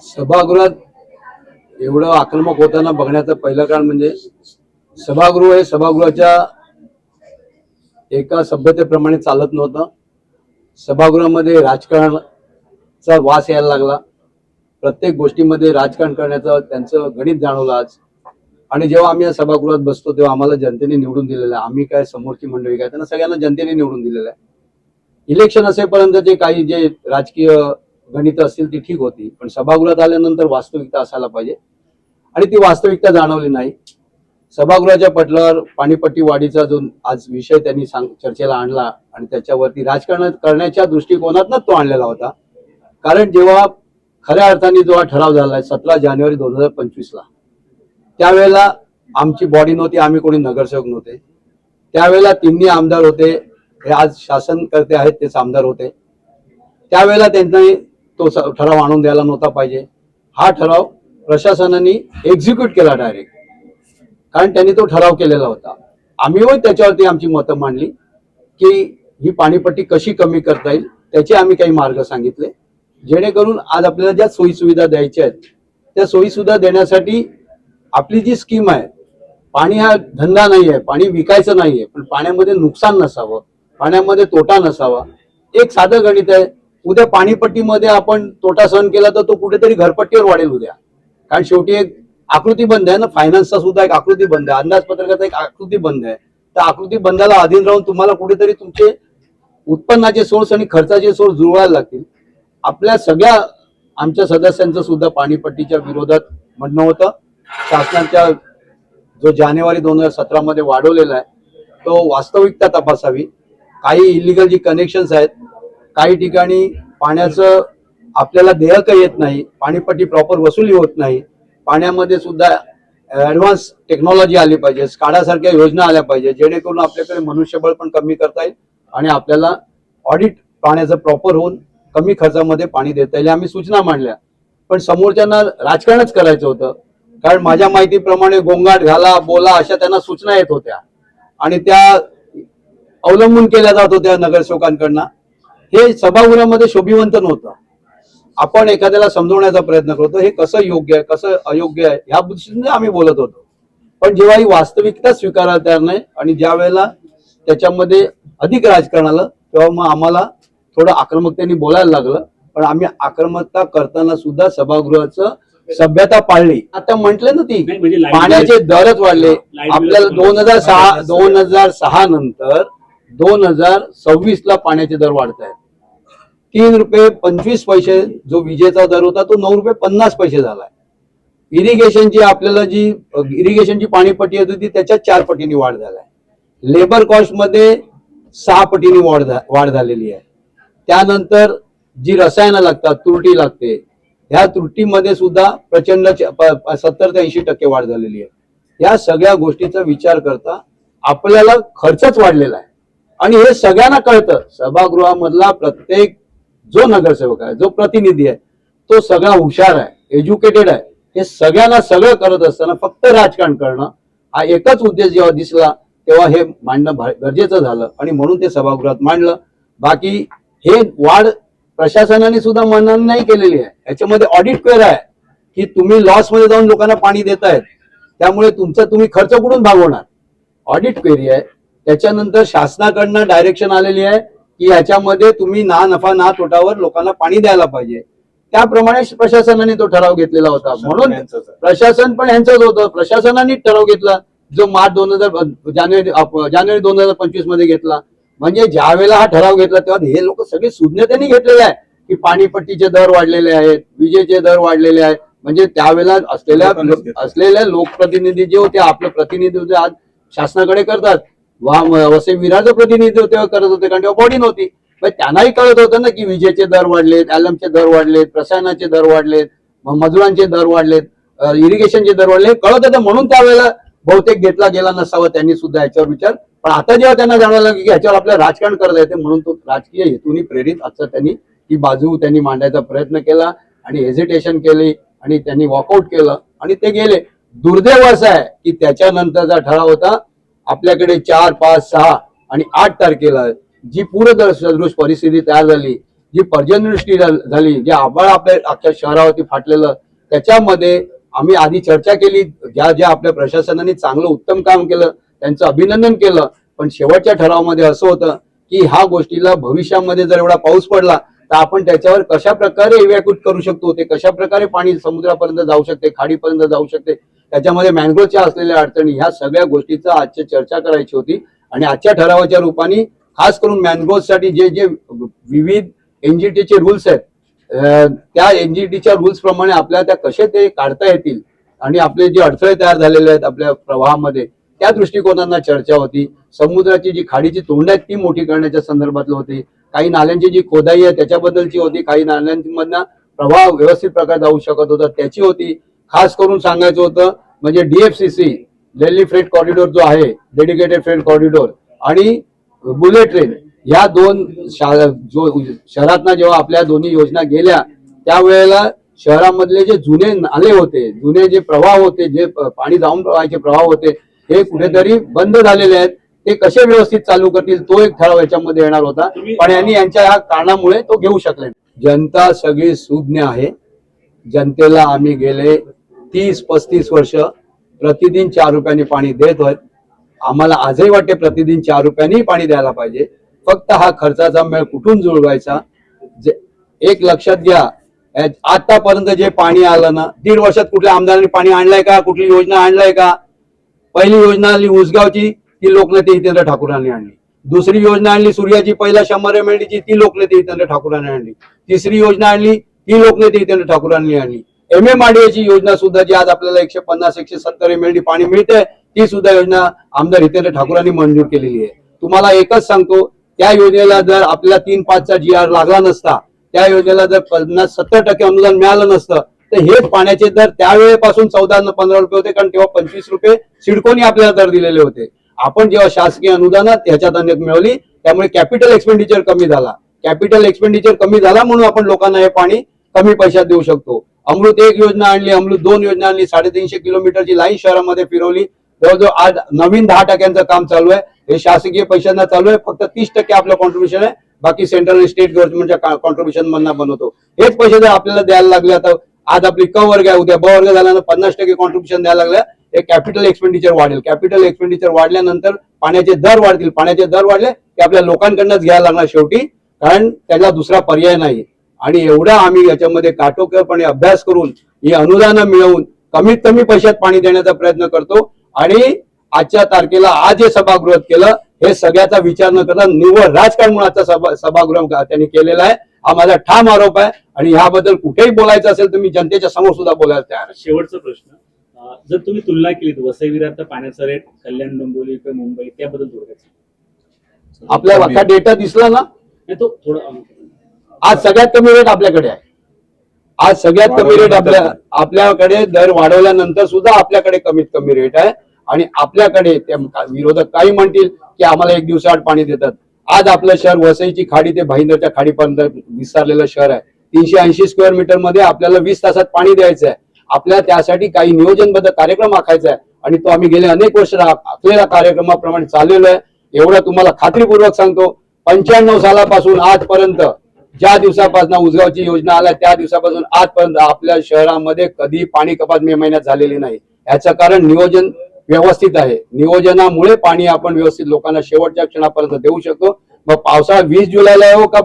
सभागृहात एवढं आक्रमक होताना बघण्याचं पहिलं कारण म्हणजे सभागृह हे सभागृहाच्या एका सभ्यतेप्रमाणे चालत नव्हतं. सभागृहामध्ये राजकारणाचा वास यायला लागला. प्रत्येक गोष्टीमध्ये राजकारण करण्याचं त्यांचं गणित जाणवलं आज. आणि जेव्हा आम्ही या सभागृहात बसतो तेव्हा आम्हाला जनतेने निवडून दिलेलं आहे. आम्ही काय समोरची मंडळी काय, त्यांना सगळ्यांना जनतेने निवडून दिलेलं आहे. इलेक्शन असेपर्यंतचे काही जे राजकीय गणित असतील ती ठीक होती, पण सभागृहात आल्यानंतर वास्तविकता असायला पाहिजे आणि ती वास्तविकता जाणवली नाही. सभागृहाच्या पटलावर पाणीपट्टी वाढीचा जो आज विषय त्यांनी चर्चेला आणला आणि त्याच्यावरती राजकारण करण्याच्या दृष्टिकोनातून तो आणलेला होता. कारण जेव्हा खऱ्या अर्थाने जो हा ठराव झालाय 17 जानेवारी 2025ला, त्यावेळेला आमची बॉडी नव्हती, आम्ही कोणी नगरसेवक नव्हते. त्यावेळेला तिन्ही आमदार होते, हे आज शासनकर्ते आहेत तेच आमदार होते. त्यावेळेला त्यांनी तो ठराव आणून द्यायला नव्हता पाहिजे. हा ठराव प्रशासनाने एक्झिक्यूट केला डायरेक्ट, कारण त्यांनी तो ठराव केलेला होता. आम्ही त्याच्यावरती आमची मतं मांडली की ही पाणीपट्टी कशी कमी करता येईल त्याचे आम्ही काही मार्ग सांगितले, जेणेकरून आज आपल्याला ज्या सोयी सुविधा द्यायच्या आहेत त्या सोयी सुविधा देण्यासाठी आपली जी स्कीम आहे, पाणी हा धंदा नाही आहे, पाणी विकायचं नाहीये, पण पाण्यामध्ये नुकसान नसावं, पाण्यामध्ये तोटा नसावा. एक साधं गणित आहे. उद्या पाणीपट्टीमध्ये आपण तोटा सहन केला तर तो कुठेतरी घरपट्टीवर वाढेल उद्या, कारण शेवटी एक आकृती बंद आहे ना, फायनान्सचा सुद्धा एक आकृती बंद आहे, अंदाजपत्रकाचा एक आकृती बंद आहे. त्या आकृती बंदाला अधीन राहून तुम्हाला कुठेतरी तुमचे उत्पन्नाचे सोर्स आणि खर्चाचे सोर्स जुळवायला लागतील. आपल्या सगळ्या आमच्या सदस्यांचं सुद्धा पाणीपट्टीच्या विरोधात म्हणणं होतं. शासनाच्या जो जानेवारी 2017 मध्ये वाढवलेला आहे तो वास्तविकता तपासावी. काही इलिगल जी कनेक्शन्स आहेत, काही ठिकाणी पाण्याचं आपल्याला देयक येत नाही, पाणीपट्टी प्रॉपर वसुली होत नाही. पाण्यामध्ये सुद्धा ऍडव्हान्स टेक्नॉलॉजी आली पाहिजे, स्काडासारख्या योजना आल्या पाहिजे, जेणेकरून आपल्याकडे मनुष्यबळ पण कमी करता येईल आणि आपल्याला ऑडिट पाण्याचं प्रॉपर होऊन कमी खर्चामध्ये पाणी देता येईल. आम्ही सूचना मांडल्या, पण समोरच्यांना राजकारणच करायचं होतं. कारण माझ्या माहितीप्रमाणे गोंगाट घाला बोला अशा त्यांना सूचना येत होत्या आणि त्या अवलंबून केल्या जात होत्या नगरसेवकांकडनं. हे सभागृहामध्ये शोभिवंत नव्हतं. आपण एखाद्याला समजवण्याचा प्रयत्न करतो हे कसं योग्य आहे कसं अयोग्य आहे ह्या दृष्टीने आम्ही बोलत होतो. पण जेव्हा ही वास्तविकता स्वीकारायला तयार नाही आणि ज्या वेळेला त्याच्यामध्ये अधिक राजकारण आलं तेव्हा मग आम्हाला थोडं आक्रमकतेने बोलायला लागलं. पण आम्ही आक्रमकता करताना सुद्धा सभागृहाचं सभ्यता पाळली. आता म्हटले ना, ती पाण्याचे दरच वाढले. आपल्याला 2006 नंतर 2026ला पाण्याचे दर वाढत आहेत. 3 रुपये 25 पैसे जो विजेचा दर होता तो 9 रुपये 50 पैसे झालाय. इरिगेशनची आपल्याला जी इरिगेशनची पाणीपट्टी येत होती त्याच्यात 4 पटीने वाढ झालाय. लेबर कॉस्ट मध्ये 6 पटीने वाढ झालेली आहे. त्यानंतर जी रसायनं लागतात, तुरटी लागते, ह्या त्रुटीमध्ये सुद्धा प्रचंड 70 ते 80% वाढ झालेली आहे. या सगळ्या गोष्टीचा विचार करता आपल्याला खर्चच वाढलेला आहे आणि हे सगळ्यांना कळतं. सभागृहामधला प्रत्येक जो नगरसेवक आहे, जो प्रतिनिधी आहे, तो सगळा हुशार आहे, एज्युकेटेड आहे. हे सगळ्यांना सगळं करत असताना फक्त राजकारण करणं हा एकच उद्देश जेव्हा दिसला तेव्हा हे मांडणं गरजेचं झालं आणि म्हणून ते सभागृहात मांडलं. बाकी हे वाढ प्रशासनाने सुद्धा मनाने नाही केलेली आहे. याच्यामध्ये ऑडिट क्वेअर आहे की तुम्ही लॉस मध्ये जाऊन लोकांना पाणी देतायत, त्यामुळे तुम्ही खर्च कुठून भागवणार. ऑडिट क्वेरी आहे. त्याच्यानंतर शासनाकडनं डायरेक्शन आलेली आहे की ह्याच्यामध्ये तुम्ही ना नफा ना तोटावर लोकांना पाणी द्यायला पाहिजे. त्याप्रमाणे प्रशासनाने तो ठराव घेतलेला होता. म्हणून प्रशासन पण यांचंच होतं. प्रशासनाने ठराव घेतला जो जानेवारी 2025 मध्ये घेतला. म्हणजे ज्या वेळेला हा ठराव घेतला तेव्हा हे लोक सगळे सुज्ञ त्यांनी घेतलेले आहे की पाणीपट्टीचे दर वाढलेले आहेत, विजेचे दर वाढलेले आहेत. म्हणजे त्यावेळेला असलेल्या लोकप्रतिनिधी जे होते, आपलं प्रतिनिधित्व आज शासनाकडे करतात, वसई विरारचं प्रतिनिधित्व तेव्हा करत होते कारण तेव्हा बॉडी नव्हती. त्यांनाही कळत होतं ना की विजेचे दर वाढलेत, ऍलमचे दर वाढलेत, रसायनाचे दर वाढलेत, मजुरांचे दर वाढलेत, इरिगेशनचे दर वाढले, कळत होतं. म्हणून त्यावेळेला बहुतेक घेतला गेला नसावा त्यांनी सुद्धा याच्यावर विचार. पण आता जेव्हा त्यांना जाणवायला लागलं की ह्याच्यावर आपल्याला राजकारण करता येते म्हणून तो राजकीय हेतूने प्रेरित आजचा त्यांनी ही बाजू त्यांनी मांडायचा प्रयत्न केला आणि हेजिटेशन केली आणि त्यांनी वॉकआउट केलं आणि ते गेले. दुर्दैव असं आहे की त्याच्यानंतरचा ठराव होता आपल्याकडे 4, 5, 6 आणि 8 तारखेला जी पूरसदृश परिस्थिती तयार झाली जी पर्जन्यवृष्टी झाली, जे आभाळ आपल्या अख्ख्या शहरावरती फाटलेलं, त्याच्यामध्ये आम्ही आधी चर्चा केली. ज्या आपल्या प्रशासनाने चांगलं उत्तम काम केलं त्यांचं अभिनंदन केलं, पण शेवटच्या ठरावामध्ये असं होतं की ह्या गोष्टीला भविष्यामध्ये जर एवढा पाऊस पडला तर आपण त्याच्यावर कशा प्रकारे इव्हॅक्युएट करू शकतो, ते कशा प्रकारे पाणी समुद्रापर्यंत जाऊ शकते, खाडीपर्यंत जाऊ शकते, त्याच्यामध्ये मॅंग्रोवच्या असलेल्या अडचणी, ह्या सगळ्या गोष्टीचं आजची चर्चा करायची होती. आणि आजच्या ठरावाच्या रूपाने खास करून मॅंग्रोवसाठी जे जे विविध एनजीटीचे रूल्स आहेत, त्या एनजीटीच्या रूल्स प्रमाणे आपल्याला त्या कसे ते काढता येतील आणि आपले जे अडथळे तयार झालेले आहेत आपल्या प्रवाहामध्ये, त्या दृष्टिकोनांना चर्चा होती. समुद्राची जी खाडीची तोंड आहेत ती मोठी करण्याच्या संदर्भातलं होती. काही नाल्यांची जी खोदाई आहे त्याच्याबद्दलची होती. काही नाल्यांमधनं प्रवाह व्यवस्थित प्रकारे जाऊ शकत होता त्याची होती. खास करून सांगायचं होतं म्हणजे डीएफसीसी, दिल्ली फ्रेट कॉरिडॉर जो आहे, डेडिकेटेड फ्रेट कॉरिडॉर, आणि बुलेट ट्रेन, या दोन शहरातना जेव्हा आपल्या दोन्ही योजना गेल्या त्यावेळेला शहरामधले जे जुने नाले होते, जुने जे प्रवाह होते, जे पाणी जाऊन प्रवाहाचे प्रवाह होते, हे कुठेतरी बंद झालेले आहेत. ते कसे व्यवस्थित चालू करतील तो एक ठराव याच्यामध्ये येणार होता, पण यांनी यांच्या या कारणामुळे तो घेऊ शकले. जनता सगळी सुज्ञ आहे. जनतेला आम्ही गेले 30-35 वर्ष प्रतिदिन 4 रुपयांनी पाणी देत आहोत. आम्हाला आजही वाटते प्रतिदिन 4 रुपयांनी पाणी द्यायला पाहिजे. फक्त हा खर्चाचा मेळ कुठून जुळवायचा, एक लक्षात घ्या, आतापर्यंत जे पाणी आलं ना, 1.5 वर्षात कुठल्या आमदारांनी पाणी आणलंय का, कुठली योजना आणलाय का? पहिली योजना आणली उसगावची, ती लोकनेते हितेंद्र ठाकूरांनी आणली. दुसरी योजना आणली सूर्याची, पहिला 100 MLDची, ती लोकनेते हितेंद्र ठाकूरांनी आणली. तिसरी योजना आणली, ती लोकनेते हितेंद्र ठाकूरांनी आणली. MMRDAची योजना सुद्धा, जी आज आपल्याला 150-170 MLD पाणी मिळते, ती सुद्धा योजना आमदार हितेंद्र ठाकूरांनी मंजूर केलेली आहे. तुम्हाला एकच सांगतो, त्या योजनेला जर आपल्याला 3-5चा GR लागला नसता, त्या योजनेला जर 50-70% अनुदान मिळालं नसतं, तर हेच पाण्याचे दर त्यावेळेपासून 14-15 रुपये होते, कारण तेव्हा 25 रुपये सिडकोनी आपल्याला दर दिलेले होते. आपण जेव्हा शासकीय अनुदानात ह्याच्यात मिळवली, त्यामुळे कॅपिटल एक्सपेंडिचर कमी झाला. कॅपिटल एक्सपेंडिचर कमी झाला म्हणून आपण लोकांना हे पाणी कमी पैशात देऊ शकतो. अमृत 1 योजना आणली, अमृत 2 योजना आणली, 350 किलोमीटरची लाईन शहरामध्ये फिरवली. जवळजवळ आज नवीन 10% काम चालू आहे. हे शासकीय पैशांना चालू आहे. फक्त 30% आपलं कॉन्ट्रीब्युशन आहे, बाकी सेंट्रल आणि स्टेट गव्हर्नमेंटच्या कॉन्ट्रीब्युशन मधनं बनवतो. हेच पैसे जर आपल्याला द्यायला लागले, आता आज आपली क वर्ग आहे, उद्या ब वर्ग झाल्यानं 50% कॉन्ट्रीब्युशन द्यायला लागलं, हे कॅपिटल एक्सपेंडिचर वाढेल. कॅपिटल एक्सपेंडिचर वाढल्यानंतर पाण्याचे दर वाढतील. पाण्याचे दर वाढले की आपल्या लोकांकडनंच घ्यायला लागणार शेवटी, कारण त्याला दुसरा पर्याय नाही. आणि एवढा आम्ही याच्यामध्ये काटोकरपणे अभ्यास करून ही अनुदानं मिळवून कमीत कमी पैशात पाणी देण्याचा प्रयत्न करतो. आणि आजच्या तारखेला आज हे सभागृहात केलं, हे सगळ्याचा विचार न करता निव्वळ राजकारण म्हणून आजचा सभागृह त्यांनी केलेला आहे. हा माझा ठाम आरोप आहे. आणि ह्याबद्दल कुठेही बोलायचं असेल तर मी जनतेच्या समोर सुद्धा बोलायला तयार आहे. शेवटचा प्रश्न, जर तुम्ही तुलना केली वसई विरारचा पाण्याचा रेट, कल्याण डोंबिवली किंवा मुंबई, त्याबद्दल थोडं आपल्याला अख्खा डेटा दिसला ना, तो थोडा. आज सगळ्यात कमी रेट आपल्याकडे आहे. आज सगळ्यात कमी रेट आपल्याकडे दर वाढवल्यानंतर सुद्धा आपल्याकडे कमीत कमी रेट आहे. आणि आपल्याकडे विरोधक काही म्हणतील की आम्हाला 1 दिवसाआड पाणी देतात. आज आपलं शहर वसईची खाडी ते भाईंदरच्या खाडीपर्यंत विस्तारलेलं शहर आहे. 380 स्क्वेअर मीटर मध्ये आपल्याला 20 तासात पाणी द्यायचं आहे. आपल्याला त्यासाठी काही नियोजनबद्ध कार्यक्रम आखायचा आहे, आणि तो आम्ही गेले अनेक वर्ष आखलेल्या कार्यक्रमाप्रमाणे चाललेलो आहे. एवढं तुम्हाला खात्रीपूर्वक सांगतो, 95 सालापासून आजपर्यंत, ज्या दिवसापासून उसगावची योजना आल्या त्या दिवसापासून आजपर्यंत आपल्या शहरामध्ये कधी पाणी कपात मे महिन्यात झालेली नाही. याचं कारण नियोजन व्यवस्थित आहे. नियोजनामुळे पाणी आपण व्यवस्थित लोकांना शेवटच्या क्षणापर्यंत देऊ शकतो. मग पावसाळा 20 जुलैला येऊ का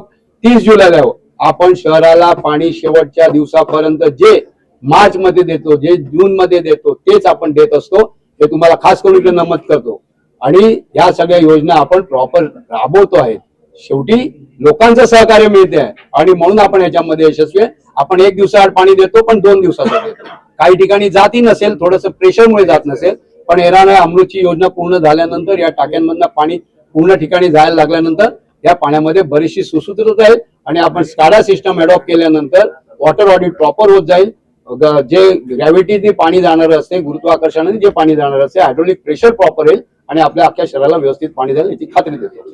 30 जुलैला येऊ, आपण शहराला पाणी शेवटच्या दिवसापर्यंत जे मार्च मध्ये देतो, जे जून मध्ये देतो, तेच आपण देत असतो. हे तुम्हाला खास करून इकडे नमूद करतो. आणि या सगळ्या योजना आपण प्रॉपर राबवतो आहे. शेवटी लोकांचं सहकार्य मिळते आहे, आणि म्हणून आपण याच्यामध्ये यशस्वी आहे. आपण 1 दिवसाआड पाणी देतो, पण 2 दिवसात देतो. काही ठिकाणी जाती नसेल, थोडंसं प्रेशरमुळे जात नसेल, पण येणाऱ्या अमृतची योजना पूर्ण झाल्यानंतर, या टाक्यांमधनं पाणी पूर्ण ठिकाणी जायला लागल्यानंतर या पाण्यामध्ये बरीचशी सुसूत्रता आहे. आणि आपण स्काडा सिस्टम अडॉप्ट केल्यानंतर वॉटर ऑडिट प्रॉपर होत जाईल. जे ग्रॅव्हिटीने पाणी जाणार असते, गुरुत्वाकर्षणाने जे पाणी जाणार असते, हायड्रोलिक प्रेशर प्रॉपर येईल, आणि आपल्या अख्ख्या शहराला व्यवस्थित पाणी जाईल याची खात्री देतो.